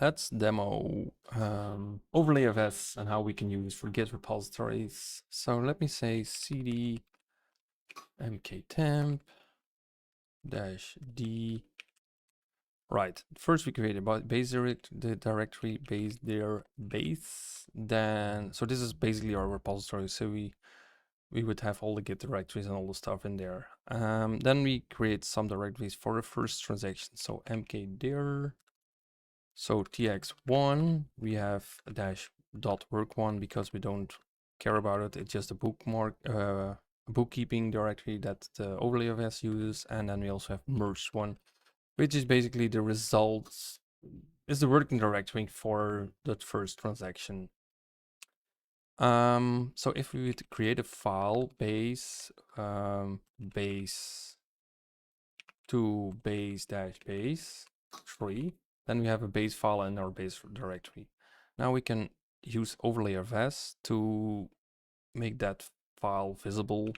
let's demo overlayfs and how we can use for Git repositories. So let me say cd mktemp -d. Right, first we create a base directory base dir base. Then, so this is basically our repository. So we would have all the Git directories and all the stuff in there. Then we create some directories for the first transaction. So mkdir. So tx1, we have a -.work1 because we don't care about it. It's just a bookmark, bookkeeping directory that the overlayfs uses. And then we also have merged1, which is basically the results, is the working directory for that first transaction. So if we would create a file base, base to base -base 3, then we have a base file in our base directory. Now we can use overlayfs to make that file visible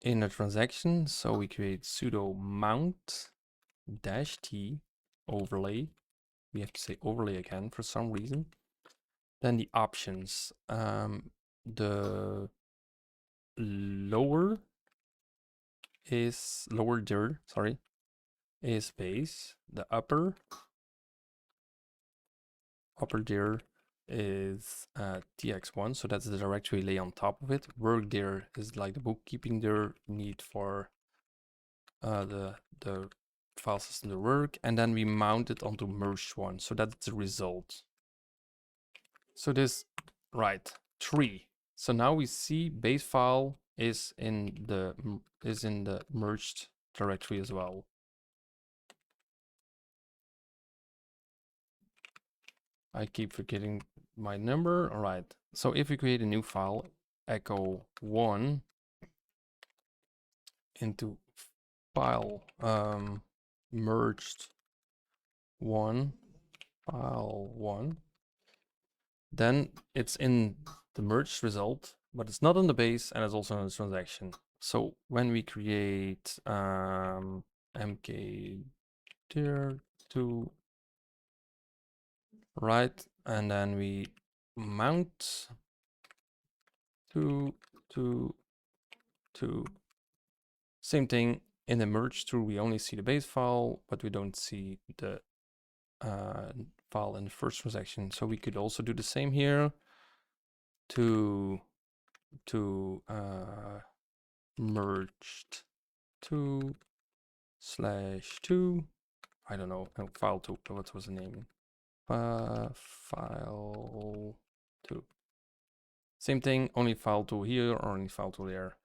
in a transaction. So we create sudo mount -t overlay. We have to say overlay again for some reason. Then the options, the lowerdir, sorry, is base. The upperdir is tx1, so that's the directory lay on top of it. Workdir is like the bookkeeping dir need for the file system to work, and then we mount it onto merged1, so that's the result. So this, right, 3. So now we see base file is in the merged directory as well. I keep forgetting my number. All right. So if we create a new file, echo 1 into file merged 1, file 1, then it's in the merged result, but it's not on the base and it's also in the transaction. So when we create mkdir2, right, and then we mount to same thing in the merge through, we only see the base file, but we don't see the file in the first transaction. So we could also do the same here to merged 2/2. I don't know, file 2, what was the name? File 2. Same thing, only file 2 here or only file 2 there.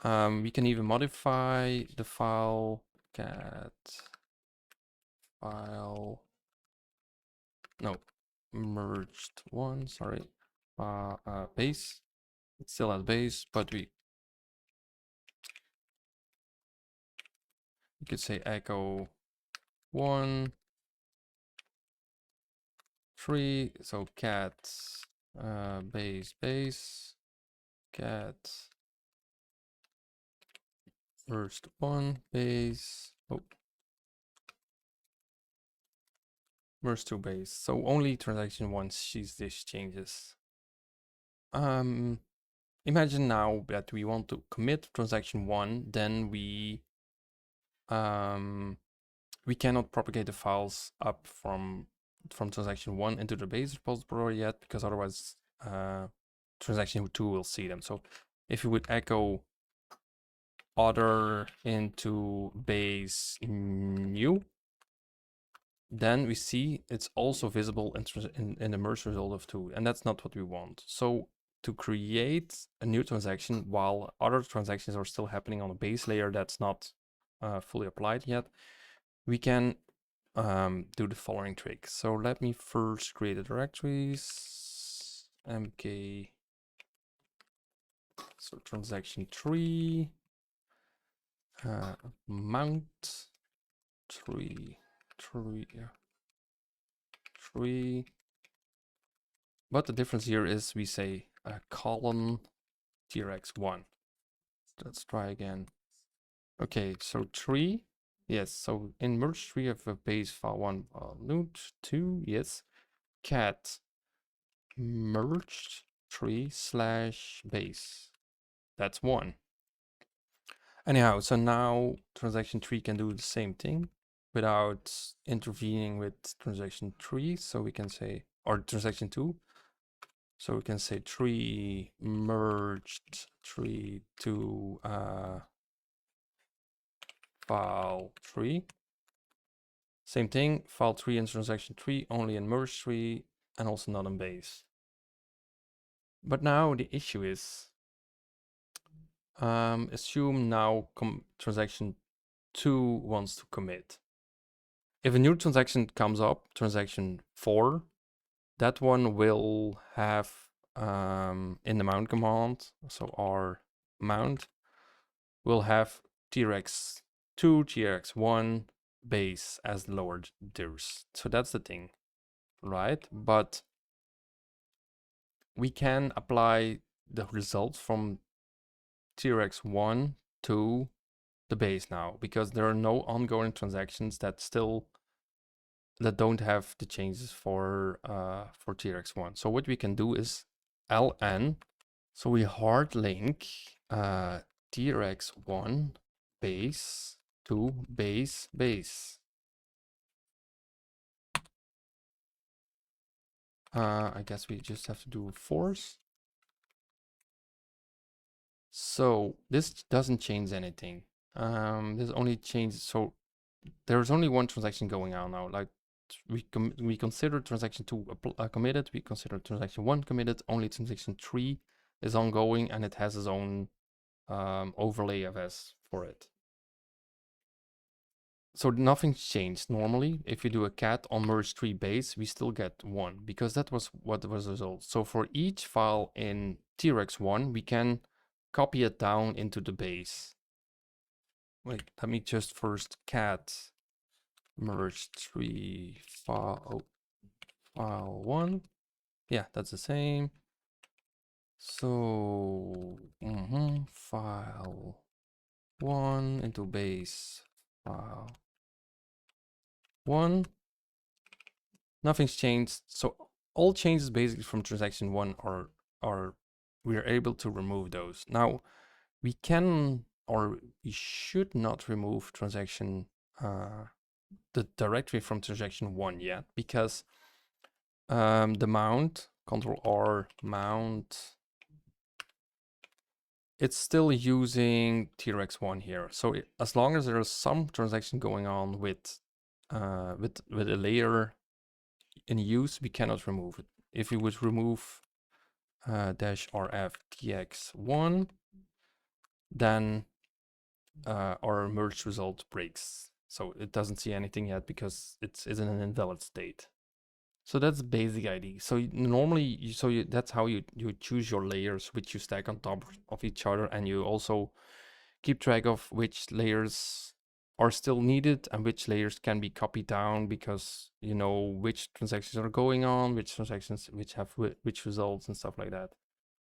We can even modify the file cat file, no, merged 1, sorry, base. It still has base, but we could say echo 1 3, so cat base cat merged 1 base, merged 2 base. So only transaction 1 sees these changes. Imagine now that we want to commit transaction 1, then we cannot propagate the files up from transaction 1 into the base repository yet, because otherwise transaction 2 will see them. So if you would echo other into base new, then we see it's also visible in the merge result of 2, and that's not what we want. So to create a new transaction while other transactions are still happening on a base layer that's not fully applied yet, we can do the following trick. So let me first create a directories, mk, so transaction 3, mount 3, but the difference here is we say colon tx1. Let's try again. Okay, so 3, Yes, so in merge tree of a base file 1, node 2, yes, cat merged tree slash base. That's 1. Anyhow, so now transaction 3 can do the same thing without intervening with transaction 3. So we can say, or transaction 2. So we can say 3 merged 3 to file 3. Same thing, file 3 and transaction 3 only in merge 3 and also not in base. But now the issue is, assume now transaction 2 wants to commit. If a new transaction comes up, transaction 4, that one will have in the mount command, so our mount will have TRX2, TRX1 base as the lower dirs. So that's the thing, right? But we can apply the results from TRX1 to the base now, because there are no ongoing transactions that don't have the changes for TRX1. So what we can do is ln. So we hard link TRX1 base to base base. I guess we just have to do force. So this doesn't change anything. This only changes, so there's only one transaction going on now. Like we consider transaction 2 committed, we consider transaction 1 committed, only transaction 3 is ongoing and it has its own overlayfs for it. So nothing's changed. Normally, if you do a cat on merge 3 base, we still get 1 because that was what was the result. So for each file in TRX1, we can copy it down into the base. Wait, let me just first cat merge 3 file 1. Yeah, that's the same. So file 1 into base file 1. Nothing's changed. So all changes basically from transaction 1 are we are able to remove those. Now we can, or we should not remove transaction the directory from transaction 1 yet, because the mount, Control R mount, it's still using TRX1 here. So as long as there is some transaction going on with a layer in use, we cannot remove it. If we would remove -rf tx1, then our merge result breaks. So it doesn't see anything yet because it's in an invalid state. So that's the basic idea. So normally, that's how you choose your layers, which you stack on top of each other, and you also keep track of which layers are still needed and which layers can be copied down, because you know which transactions are going on, which transactions which have which results and stuff like that.